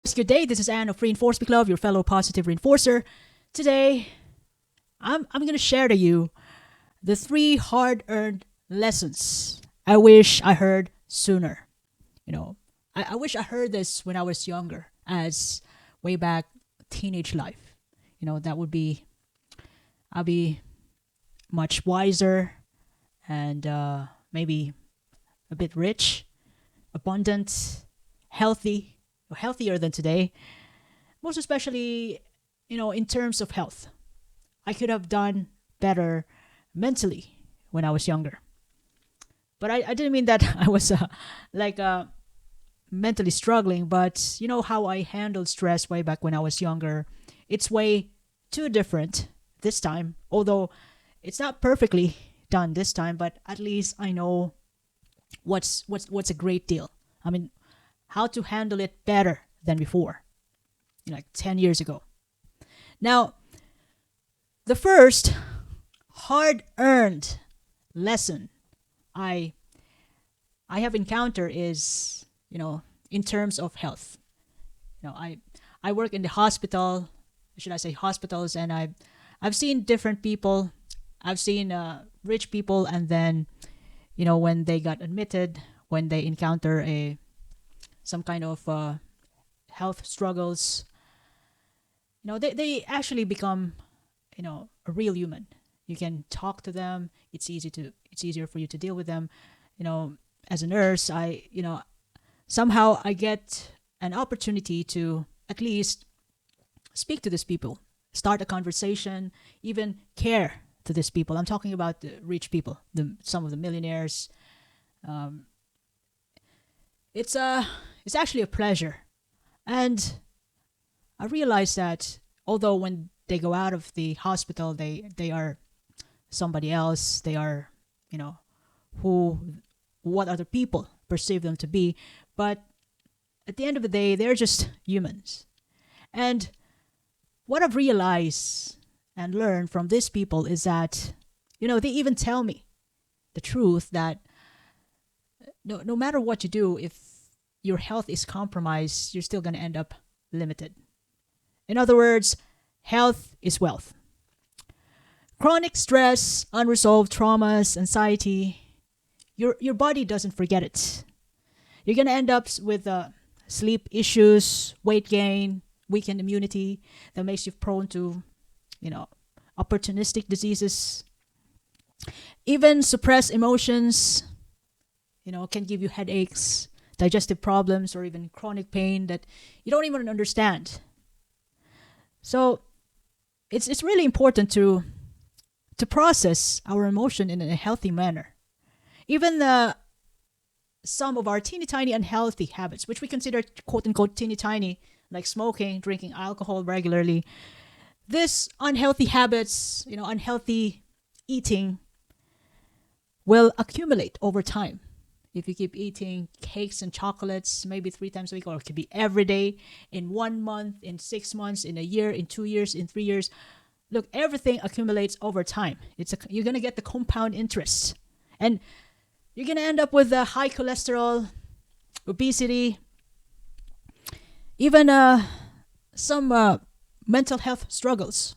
Good day. This is Anne of Reinforce Me Club, your fellow positive reinforcer. Today, I'm going to share to you the three hard-earned lessons I wish I heard sooner. I wish I heard this when I was younger, as way back teenage life. That would be I'll be much wiser and maybe a bit rich, abundant, healthy, healthier than today. Most especially, in terms of health. I could have done better mentally when I was younger. But I didn't mean that I was like mentally struggling, but how I handled stress way back when I was younger. It's way too different this time, although it's not perfectly done this time, but at least I know what's a great deal. I mean, how to handle it better than before, like 10 years ago. Now, the first hard earned lesson I I have encountered is, in terms of health. I work in the hospital, should I say hospitals, and I've seen different people. I've seen rich people, and then, when they got admitted, when they encounter a some kind of health struggles, they actually become, a real human. You can talk to them. It's easier for you to deal with them. You know, as a nurse, somehow I get an opportunity to at least speak to these people, start a conversation, even care to these people. I'm talking about the rich people, some of the millionaires. Um, it's actually a pleasure, and I realized that although when they go out of the hospital, they are somebody else. They are, you know, who what other people perceive them to be, but at the end of the day, they're just humans. And what I've realized and learned from these people is that, they even tell me the truth that no matter what you do, if your health is compromised, you're still going to end up limited. In other words, health is wealth. Chronic stress, unresolved traumas, anxiety, your body doesn't forget it. You're going to end up with sleep issues, weight gain, weakened immunity that makes you prone to, you know, opportunistic diseases. Even suppressed emotions, can give you headaches, digestive problems, or even chronic pain that you don't even understand. So it's really important to process our emotion in a healthy manner. Even some of our teeny tiny unhealthy habits, which we consider quote unquote teeny tiny, like smoking, drinking alcohol regularly, these unhealthy habits, unhealthy eating will accumulate over time. If you keep eating cakes and chocolates maybe 3 times a week, or it could be every day, in 1 month, in 6 months, in a year, in 2 years, in 3 years, look, everything accumulates over time. You're gonna get the compound interest, and you're gonna end up with high cholesterol, obesity, even some mental health struggles.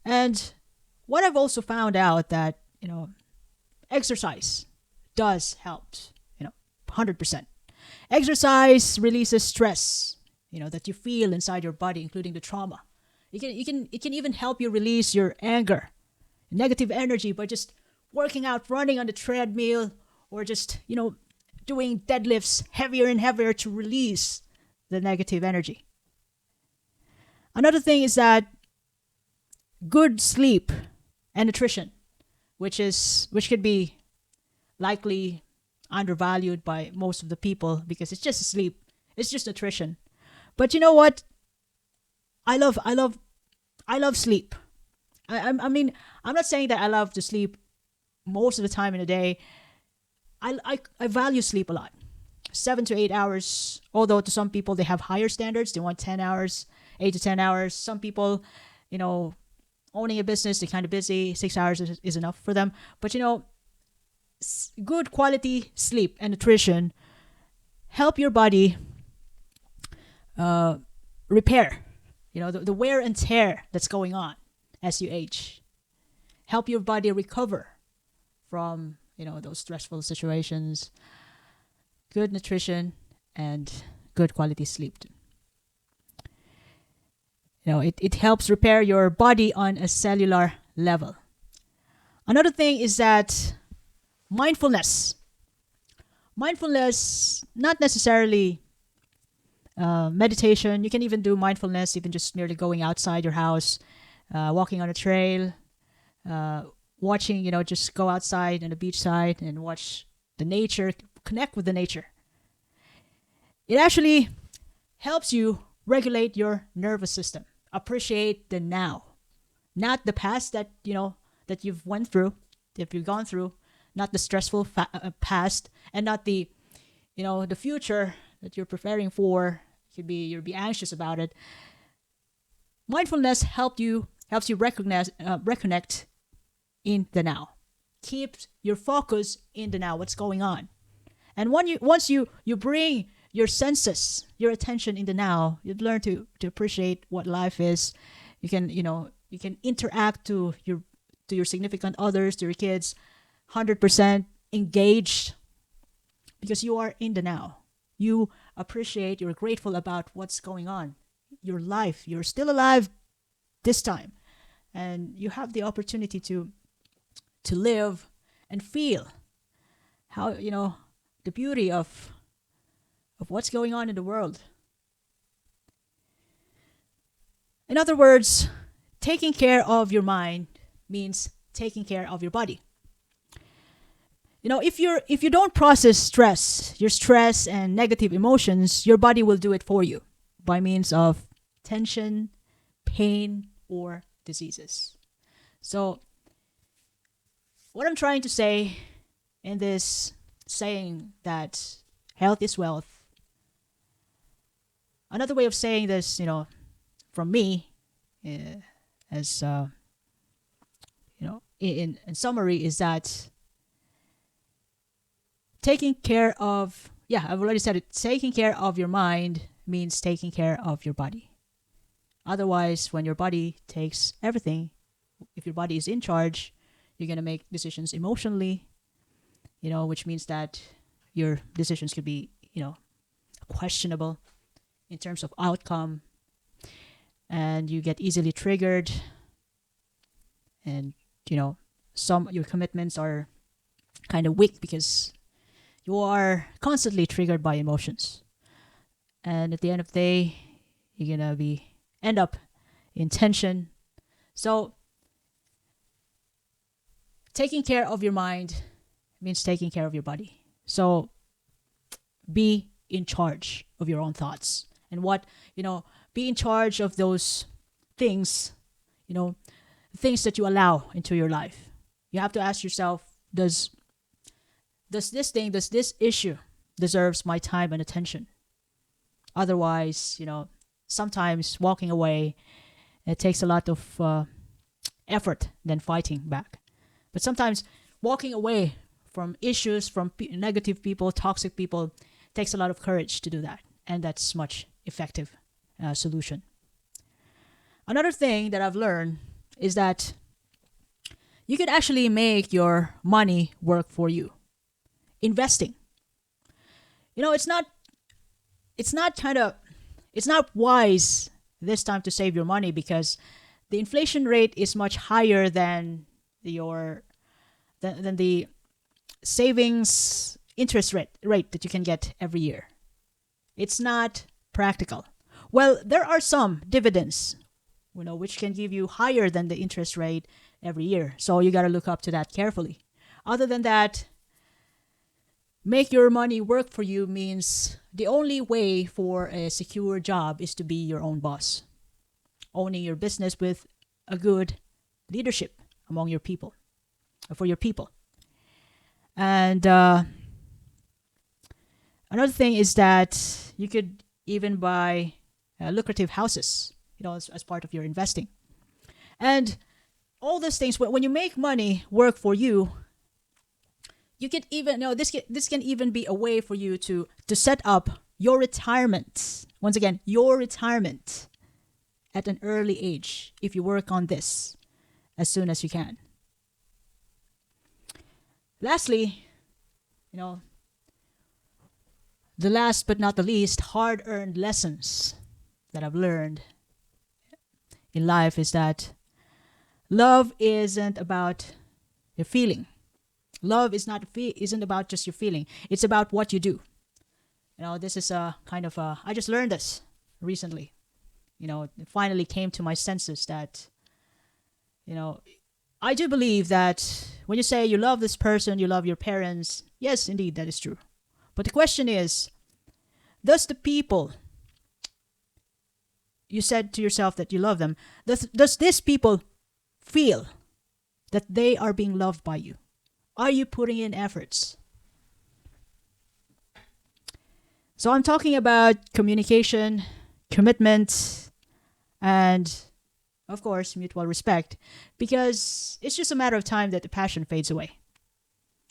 And what I've also found out that exercise does help. 100%. Exercise releases stress. That you feel inside your body, including the trauma. It can even help you release your anger, negative energy by just working out, running on the treadmill, or just doing deadlifts heavier and heavier to release the negative energy. Another thing is that good sleep and nutrition, which could be likely undervalued by most of the people because it's just sleep, it's just nutrition. But you know what? I love sleep. I mean, I'm not saying that I love to sleep most of the time in a day. I value sleep a lot. 7 to 8 hours. Although to some people they have higher standards, they want 10 hours, 8 to 10 hours. Some people, owning a business, they're kind of busy. 6 hours is enough for them. But good quality sleep and nutrition help your body uh, repair, the wear and tear that's going on as you age. Help your body recover from, those stressful situations. Good nutrition and good quality sleep. It helps repair your body on a cellular level. Another thing is that mindfulness. Mindfulness, not necessarily meditation. You can even do mindfulness, even just merely going outside your house, walking on a trail, watching, just go outside on the beach side and watch the nature, connect with the nature. It actually helps you regulate your nervous system. Appreciate the now, not the past that that you've went through, that you've gone through, not the stressful past, and not the the future that you're preparing for. You'll be anxious about it. Mindfulness helps you reconnect in the now. Keep your focus in the now. What's going on? And once you bring your senses, your attention in the now, you learn to appreciate what life is. You can interact to your significant others, to your kids, 100% engaged, because you are in the now. You appreciate, you're grateful about what's going on. Your life, you're still alive this time, and you have the opportunity to live and feel how the beauty of what's going on in the world. In other words, taking care of your mind means taking care of your body. If you don't process your stress and negative emotions, your body will do it for you by means of tension, pain, or diseases. So, what I'm trying to say in this saying that health is wealth, another way of saying this, from me, as in summary, is that taking care of, I've already said it, taking care of your mind means taking care of your body. Otherwise, when your body takes everything, if your body is in charge, you're going to make decisions emotionally, which means that your decisions could be, questionable in terms of outcome, and you get easily triggered, and, some your commitments are kind of weak because you are constantly triggered by emotions. And at the end of the day, you're going to end up in tension. So, taking care of your mind means taking care of your body. So, be in charge of your own thoughts. And be in charge of those things, things that you allow into your life. You have to ask yourself, does this issue deserves my time and attention? Otherwise, sometimes walking away, it takes a lot of effort than fighting back. But sometimes walking away from issues, from negative people, toxic people, takes a lot of courage to do that. And that's much effective solution. Another thing that I've learned is that you could actually make your money work for you. Investing. It's not wise this time to save your money because the inflation rate is much higher than the savings interest rate that you can get every year. It's not practical. Well, there are some dividends, which can give you higher than the interest rate every year. So you got to look up to that carefully. Other than that, make your money work for you means the only way for a secure job is to be your own boss. Owning your business with a good leadership among your people, for your people. And another thing is that you could even buy lucrative houses, as part of your investing. And all these things, when you make money work for you, you can even this can even be a way for you to set up your retirement. Once again, your retirement at an early age if you work on this as soon as you can. Lastly, you know, the last but not the least, hard earned lessons that I've learned in life is that love isn't about your feeling. Love isn't about just your feeling. It's about what you do. This is a kind of I just learned this recently. It finally came to my senses that, I do believe that when you say you love this person, you love your parents, yes, indeed, that is true. But the question is, does the people you said to yourself that you love them, does these people feel that they are being loved by you? Are you putting in efforts? So I'm talking about communication, commitment, and of course, mutual respect, because it's just a matter of time that the passion fades away.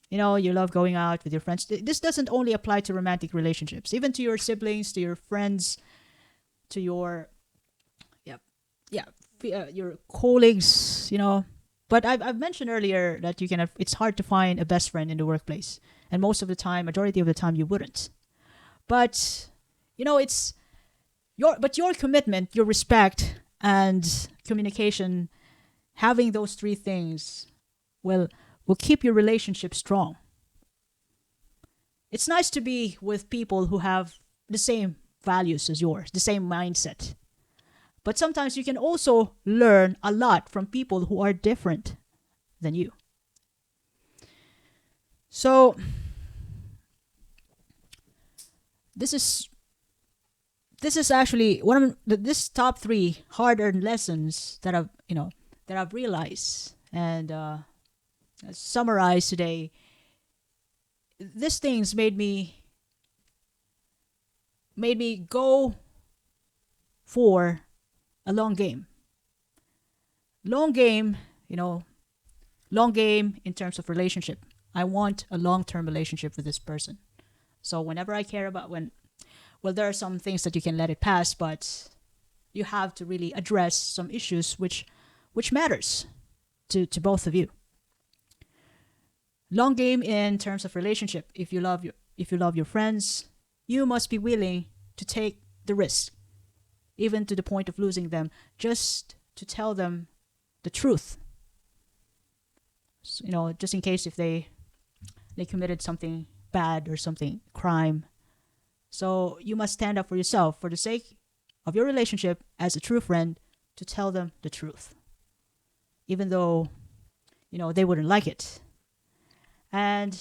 You love going out with your friends. This doesn't only apply to romantic relationships, even to your siblings, to your friends, to your your colleagues. But I've mentioned earlier that it's hard to find a best friend in the workplace, and most of the time, majority of the time, you wouldn't. But it's your commitment, your respect, and communication. Having those three things will keep your relationship strong. It's nice to be with people who have the same values as yours, the same mindset. But sometimes you can also learn a lot from people who are different than you. So this is actually one of this top 3 hard-earned lessons that I've realized and summarized today. These things made me go for a long game. Long game in terms of relationship. I want a long-term relationship with this person. So whenever I care about there are some things that you can let it pass, but you have to really address some issues which matters to both of you. Long game in terms of relationship. If you love your friends, you must be willing to take the risk, even to the point of losing them, just to tell them the truth. So, just in case if they committed something bad or something crime. So you must stand up for yourself for the sake of your relationship as a true friend, to tell them the truth, even though they wouldn't like it. And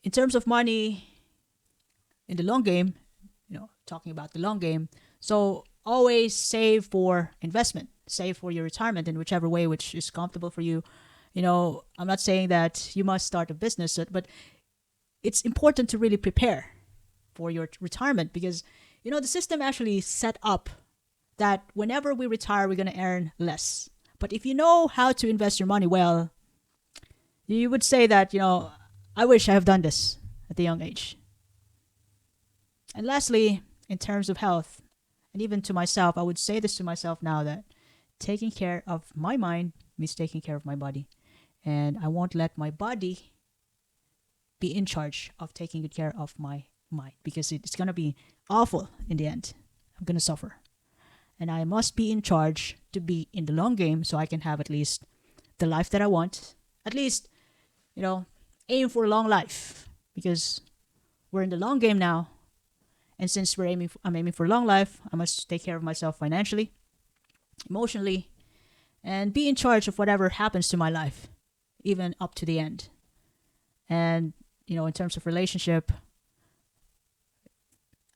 in terms of money in the long game, talking about the long game, so always save for investment, save for your retirement in whichever way which is comfortable for you. I'm not saying that you must start a business, but it's important to really prepare for your retirement, because the system actually set up that whenever we retire, we're going to earn less. But if you know how to invest your money well, you would say that, I wish I have done this at a young age. And lastly, in terms of health, and even to myself, I would say this to myself now, that taking care of my mind means taking care of my body. And I won't let my body be in charge of taking good care of my mind, because it's going to be awful in the end. I'm going to suffer. And I must be in charge to be in the long game, so I can have at least the life that I want. At least, aim for a long life, because we're in the long game now. And since I'm aiming for a long life, I must take care of myself financially, emotionally, and be in charge of whatever happens to my life, even up to the end. And, in terms of relationship,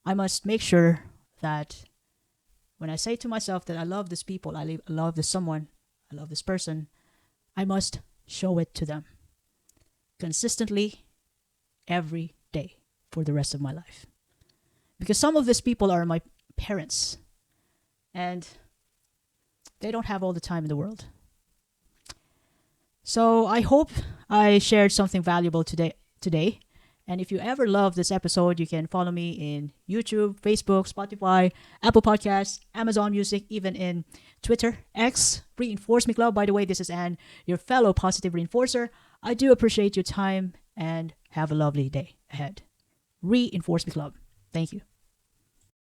I must make sure that when I say to myself that I love this people, I love this someone, I love this person, I must show it to them consistently every day for the rest of my life. Because some of these people are my parents, and they don't have all the time in the world. So I hope I shared something valuable today. And if you ever love this episode, you can follow me in YouTube, Facebook, Spotify, Apple Podcasts, Amazon Music, even in Twitter, X, Reinforce Me Club. By the way, this is Anne, your fellow positive reinforcer. I do appreciate your time and have a lovely day ahead. Reinforce Me Club. Thank you.